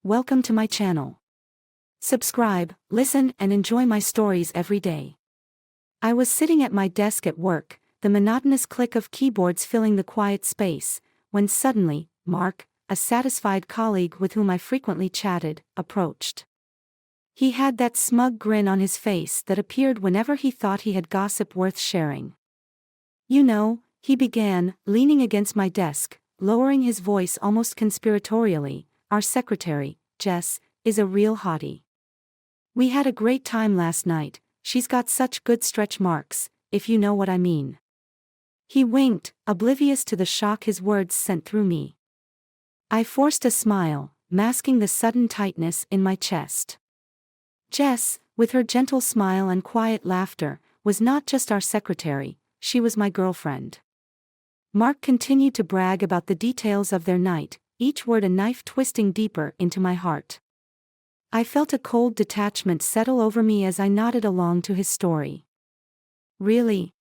Welcome to my channel. Subscribe, listen, and enjoy my stories every day. I was sitting at my desk at work, the monotonous click of keyboards filling the quiet space, when suddenly, Mark, a satisfied colleague with whom I frequently chatted, approached. He had that smug grin on his face that appeared whenever he thought he had gossip worth sharing. "You know," he began, leaning against my desk, lowering his voice almost conspiratorially, "our secretary, Jess, is a real hottie. We had a great time last night, she's got such good stretch marks, if you know what I mean." He winked, oblivious to the shock his words sent through me. I forced a smile, masking the sudden tightness in my chest. Jess, with her gentle smile and quiet laughter, was not just our secretary, she was my girlfriend. Mark continued to brag about the details of their night, each word a knife twisting deeper into my heart. I felt a cold detachment settle over me as I nodded along to his story. "Really?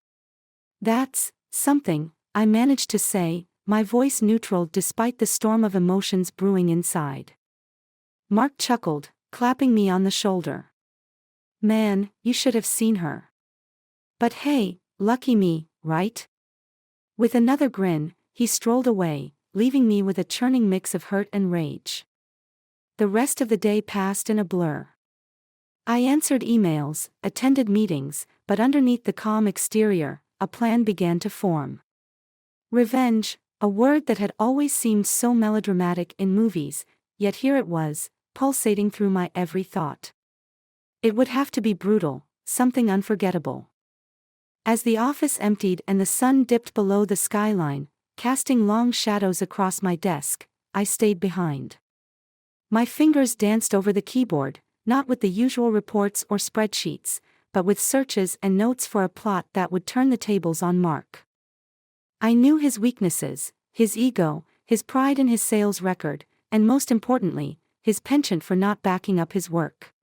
That's something," I managed to say, my voice neutral despite the storm of emotions brewing inside. Mark chuckled, clapping me on the shoulder. "Man, you should have seen her. But hey, lucky me, right?" With another grin, he strolled away, leaving me with a churning mix of hurt and rage. The rest of the day passed in a blur. I answered emails, attended meetings, but underneath the calm exterior, a plan began to form. Revenge, a word that had always seemed so melodramatic in movies, yet here it was, pulsating through my every thought. It would have to be brutal, something unforgettable. As the office emptied and the sun dipped below the skyline, casting long shadows across my desk, I stayed behind. My fingers danced over the keyboard, not with the usual reports or spreadsheets, but with searches and notes for a plot that would turn the tables on Mark. I knew his weaknesses, his ego, his pride in his sales record, and most importantly, his penchant for not backing up his work.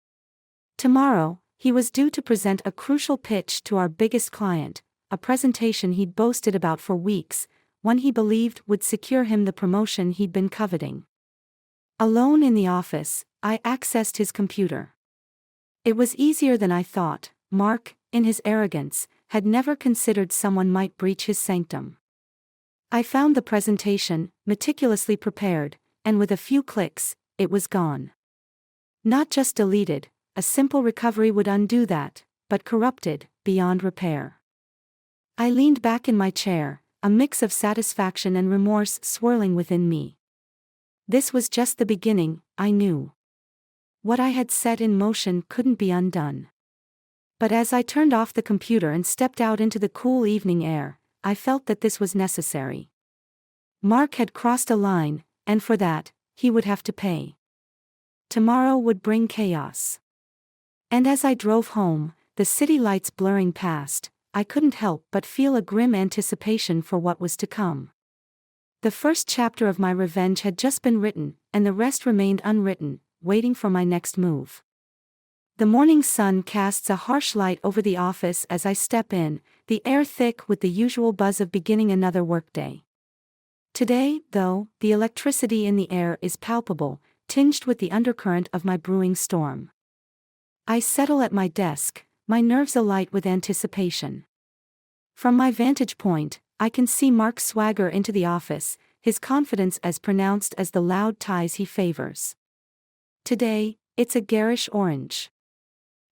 Tomorrow, he was due to present a crucial pitch to our biggest client, a presentation he'd boasted about for weeks, one he believed would secure him the promotion he'd been coveting. Alone in the office, I accessed his computer. It was easier than I thought. Mark, in his arrogance, had never considered someone might breach his sanctum. I found the presentation, meticulously prepared, and with a few clicks, it was gone. Not just deleted, a simple recovery would undo that, but corrupted, beyond repair. I leaned back in my chair, a mix of satisfaction and remorse swirling within me. This was just the beginning, I knew. What I had set in motion couldn't be undone. But as I turned off the computer and stepped out into the cool evening air, I felt that this was necessary. Mark had crossed a line, and for that, he would have to pay. Tomorrow would bring chaos. And as I drove home, the city lights blurring past, I couldn't help but feel a grim anticipation for what was to come. The first chapter of my revenge had just been written, and the rest remained unwritten, waiting for my next move. The morning sun casts a harsh light over the office as I step in, the air thick with the usual buzz of beginning another workday. Today, though, the electricity in the air is palpable, tinged with the undercurrent of my brewing storm. I settle at my desk, my nerves alight with anticipation. From my vantage point, I can see Mark swagger into the office, his confidence as pronounced as the loud ties he favors. Today, it's a garish orange.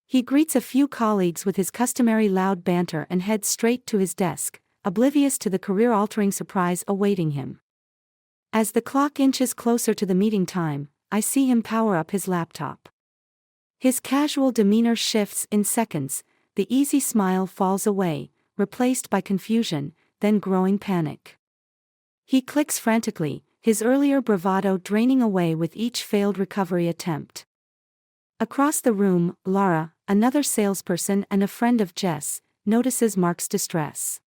He greets a few colleagues with his customary loud banter and heads straight to his desk, oblivious to the career-altering surprise awaiting him. As the clock inches closer to the meeting time, I see him power up his laptop. His casual demeanor shifts in seconds, the easy smile falls away, replaced by confusion, then growing panic. He clicks frantically, his earlier bravado draining away with each failed recovery attempt. Across the room, Lara, another salesperson and a friend of Jess, notices Mark's distress.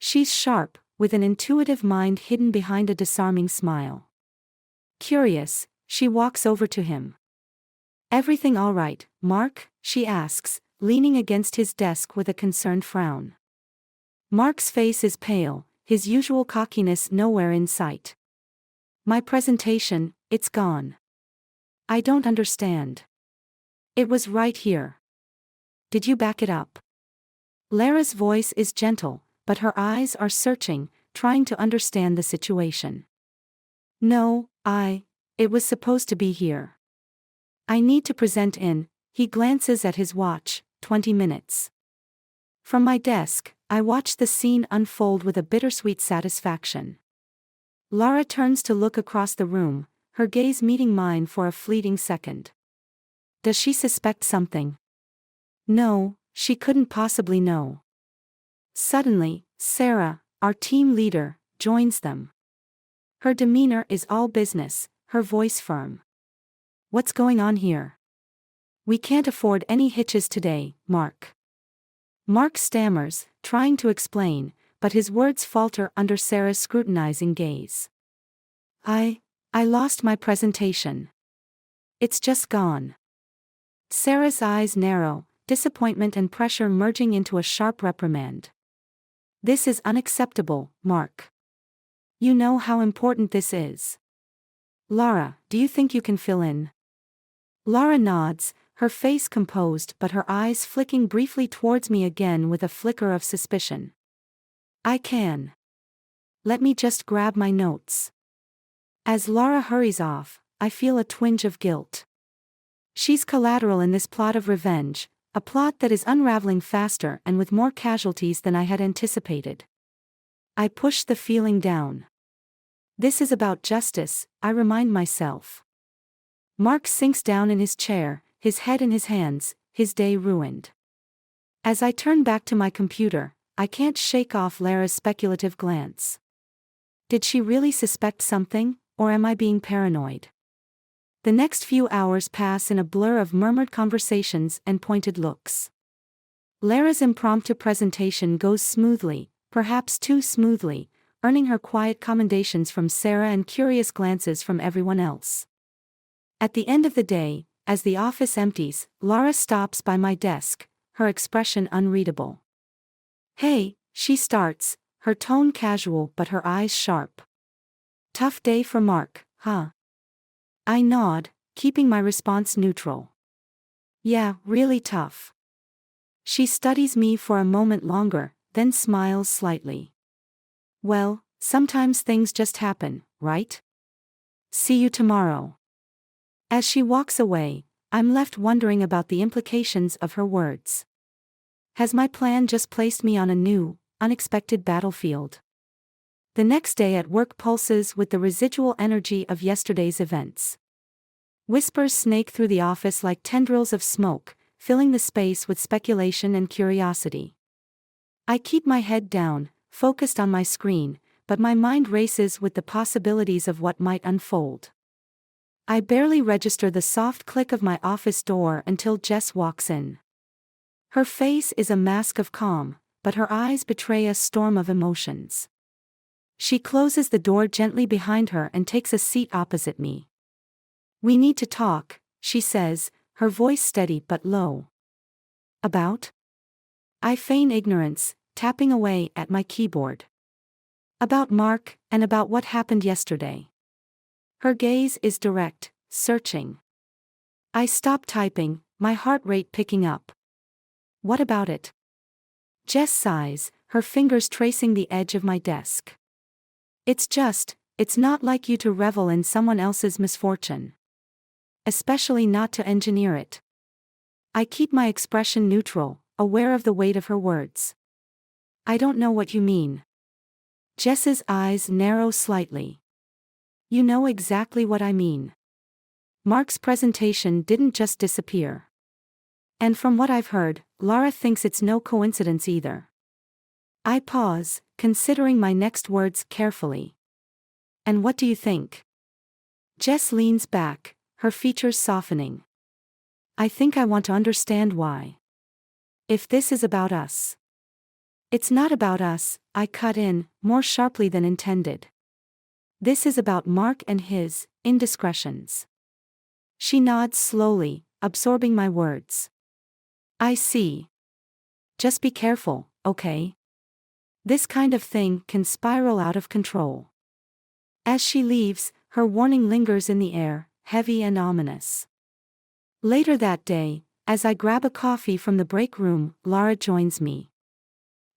She's sharp, with an intuitive mind hidden behind a disarming smile. Curious, she walks over to him. "Everything all right, Mark?" she asks, leaning against his desk with a concerned frown. Mark's face is pale, his usual cockiness nowhere in sight. "My presentation, it's gone. I don't understand. It was right here. Did you back it up? Lara's voice is gentle, but her eyes are searching, trying to understand the situation. No, it was supposed to be here. I need to present in. He glances at his watch, 20 minutes. From my desk, I watch the scene unfold with a bittersweet satisfaction. Lara turns to look across the room, her gaze meeting mine for a fleeting second. Does she suspect something? No, she couldn't possibly know. Suddenly, Sarah, our team leader, joins them. Her demeanor is all business, her voice firm. What's going on here? We can't afford any hitches today, Mark. Mark stammers, trying to explain, but his words falter under Sarah's scrutinizing gaze. I lost my presentation. It's just gone. Sarah's eyes narrow, disappointment and pressure merging into a sharp reprimand. This is unacceptable, Mark. You know how important this is. Lara, do you think you can fill in? Lara nods, her face composed but her eyes flicking briefly towards me again with a flicker of suspicion. I can. Let me just grab my notes. As Lara hurries off, I feel a twinge of guilt. She's collateral in this plot of revenge, a plot that is unraveling faster and with more casualties than I had anticipated. I push the feeling down. This is about justice, I remind myself. Mark sinks down in his chair, his head in his hands, his day ruined. As I turn back to my computer, I can't shake off Lara's speculative glance. Did she really suspect something, or am I being paranoid? The next few hours pass in a blur of murmured conversations and pointed looks. Lara's impromptu presentation goes smoothly, perhaps too smoothly, earning her quiet commendations from Sarah and curious glances from everyone else. At the end of the day, as the office empties, Lara stops by my desk, her expression unreadable. Hey, she starts, her tone casual but her eyes sharp. Tough day for Mark, huh? I nod, keeping my response neutral. Yeah, really tough. She studies me for a moment longer, then smiles slightly. Well, sometimes things just happen, right? See you tomorrow. As she walks away, I'm left wondering about the implications of her words. Has my plan just placed me on a new, unexpected battlefield? The next day at work pulses with the residual energy of yesterday's events. Whispers snake through the office like tendrils of smoke, filling the space with speculation and curiosity. I keep my head down, focused on my screen, but my mind races with the possibilities of what might unfold. I barely register the soft click of my office door until Jess walks in. Her face is a mask of calm, but her eyes betray a storm of emotions. She closes the door gently behind her and takes a seat opposite me. We need to talk, she says, her voice steady but low. About? I feign ignorance, tapping away at my keyboard. About Mark, and about what happened yesterday. Her gaze is direct, searching. I stop typing, my heart rate picking up. What about it? Jess sighs, her fingers tracing the edge of my desk. It's not like you to revel in someone else's misfortune. Especially not to engineer it. I keep my expression neutral, aware of the weight of her words. I don't know what you mean. Jess's eyes narrow slightly. You know exactly what I mean. Mark's presentation didn't just disappear. And from what I've heard, Lara thinks it's no coincidence either. I pause, considering my next words carefully. And what do you think? Jess leans back, her features softening. I think I want to understand why. If this is about us. It's not about us, I cut in, more sharply than intended. This is about Mark and his indiscretions. She nods slowly, absorbing my words. I see. Just be careful, okay? This kind of thing can spiral out of control. As she leaves, her warning lingers in the air, heavy and ominous. Later that day, as I grab a coffee from the break room, Lara joins me.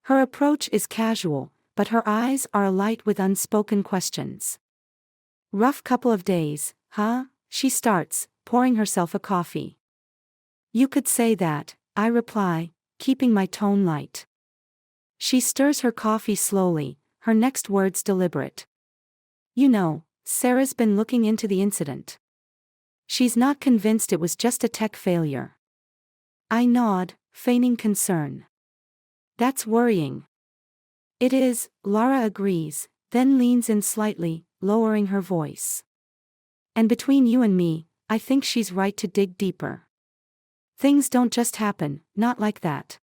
Her approach is casual, but her eyes are alight with unspoken questions. "Rough couple of days, huh?" she starts, pouring herself a coffee. "You could say that," I reply, keeping my tone light. She stirs her coffee slowly, her next words deliberate. "You know, Sarah's been looking into the incident. She's not convinced it was just a tech failure." I nod, feigning concern. "That's worrying." "It is," Lara agrees, then leans in slightly, lowering her voice. "And between you and me, I think she's right to dig deeper. Things don't just happen, not like that."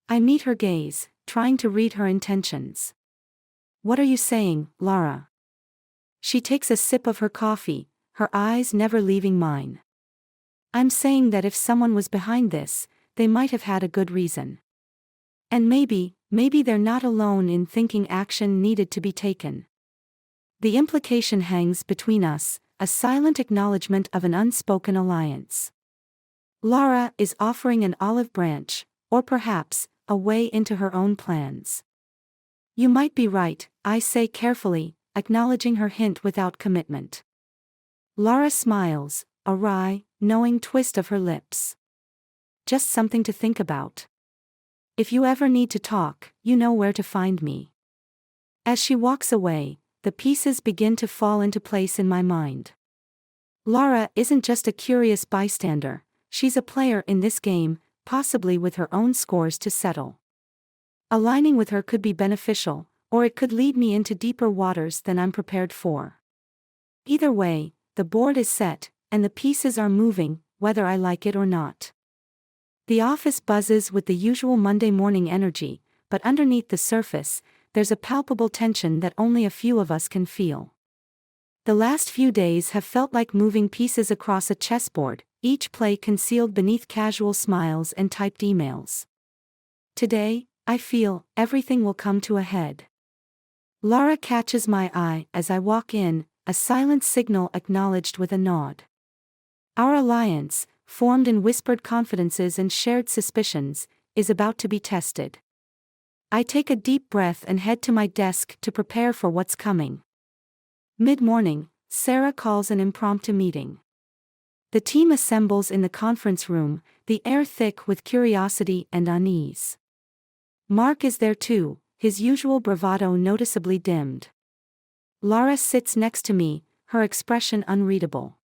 I meet her gaze, trying to read her intentions. "What are you saying, Lara?" She takes a sip of her coffee, her eyes never leaving mine. "I'm saying that if someone was behind this, they might have had a good reason. And maybe they're not alone in thinking action needed to be taken." The implication hangs between us, a silent acknowledgement of an unspoken alliance. Lara is offering an olive branch, or perhaps, a way into her own plans. "You might be right," I say carefully, acknowledging her hint without commitment. Lara smiles, a wry, knowing twist of her lips. "Just something to think about. If you ever need to talk, you know where to find me." As she walks away, the pieces begin to fall into place in my mind. Lara isn't just a curious bystander, she's a player in this game, possibly with her own scores to settle. Aligning with her could be beneficial, or it could lead me into deeper waters than I'm prepared for. Either way, the board is set, and the pieces are moving, whether I like it or not. The office buzzes with the usual Monday morning energy, but underneath the surface, there's a palpable tension that only a few of us can feel. The last few days have felt like moving pieces across a chessboard, each play concealed beneath casual smiles and typed emails. Today, I feel, everything will come to a head. Lara catches my eye as I walk in, a silent signal acknowledged with a nod. Our alliance, formed in whispered confidences and shared suspicions, is about to be tested. I take a deep breath and head to my desk to prepare for what's coming. Mid-morning, Sarah calls an impromptu meeting. The team assembles in the conference room, the air thick with curiosity and unease. Mark is there too, his usual bravado noticeably dimmed. Lara sits next to me, her expression unreadable.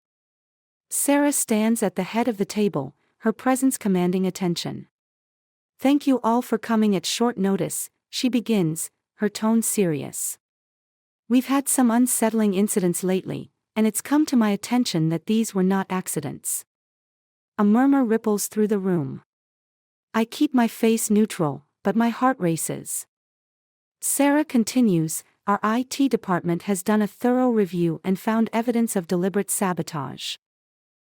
Sarah stands at the head of the table, her presence commanding attention. "Thank you all for coming at short notice," she begins, her tone serious. "We've had some unsettling incidents lately, and it's come to my attention that these were not accidents." A murmur ripples through the room. I keep my face neutral, but my heart races. Sarah continues, "Our IT department has done a thorough review and found evidence of deliberate sabotage.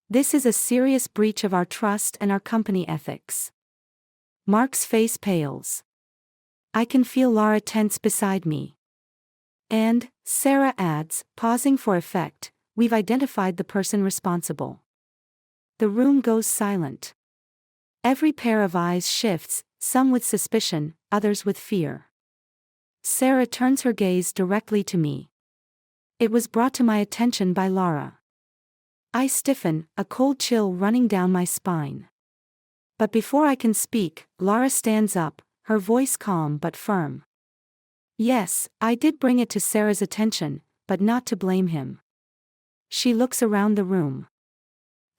This is a serious breach of our trust and our company ethics." Mark's face pales. I can feel Lara tense beside me. "And," Sarah adds, pausing for effect, "we've identified the person responsible." The room goes silent. Every pair of eyes shifts, some with suspicion, others with fear. Sarah turns her gaze directly to me. "It was brought to my attention by Lara." I stiffen, a cold chill running down my spine. But before I can speak, Lara stands up, her voice calm but firm. "Yes, I did bring it to Sarah's attention, but not to blame him." She looks around the room.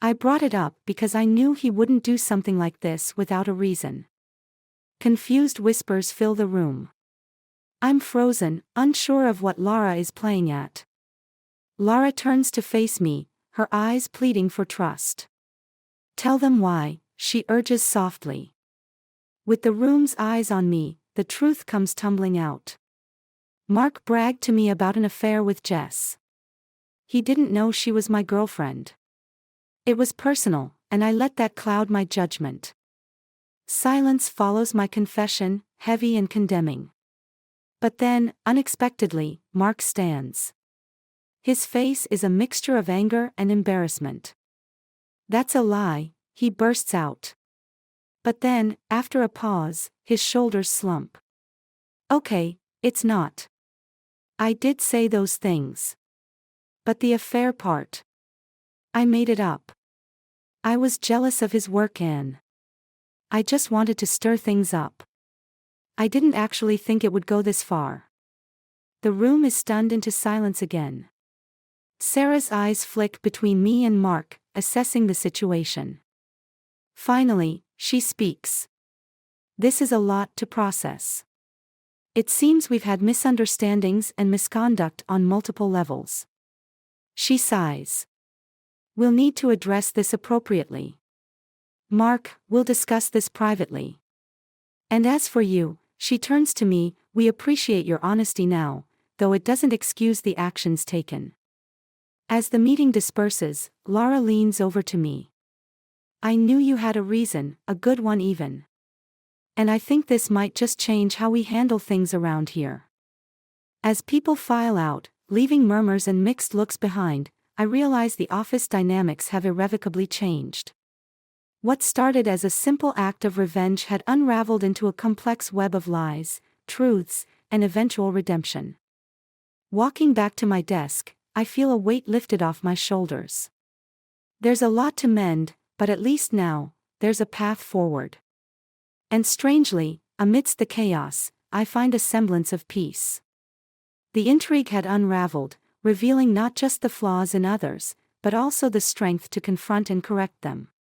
"I brought it up because I knew he wouldn't do something like this without a reason." Confused whispers fill the room. I'm frozen, unsure of what Lara is playing at. Lara turns to face me, her eyes pleading for trust. "Tell them why," she urges softly. With the room's eyes on me, the truth comes tumbling out. "Mark bragged to me about an affair with Jess. He didn't know she was my girlfriend. It was personal, and I let that cloud my judgment." Silence follows my confession, heavy and condemning. But then, unexpectedly, Mark stands. His face is a mixture of anger and embarrassment. "That's a lie," he bursts out. But then, after a pause, his shoulders slump. "Okay, it's not. I did say those things. But the affair part. I made it up. I was jealous of his work and I just wanted to stir things up. I didn't actually think it would go this far." The room is stunned into silence again. Sarah's eyes flick between me and Mark, assessing the situation. Finally, she speaks. "This is a lot to process. It seems we've had misunderstandings and misconduct on multiple levels." She sighs. "We'll need to address this appropriately. Mark, we'll discuss this privately. And as for you," she turns to me, "we appreciate your honesty now, though it doesn't excuse the actions taken." As the meeting disperses, Lara leans over to me. "I knew you had a reason, a good one even. And I think this might just change how we handle things around here." As people file out, leaving murmurs and mixed looks behind, I realize the office dynamics have irrevocably changed. What started as a simple act of revenge had unraveled into a complex web of lies, truths, and eventual redemption. Walking back to my desk, I feel a weight lifted off my shoulders. There's a lot to mend, but at least now, there's a path forward. And strangely, amidst the chaos, I find a semblance of peace. The intrigue had unraveled, revealing not just the flaws in others, but also the strength to confront and correct them.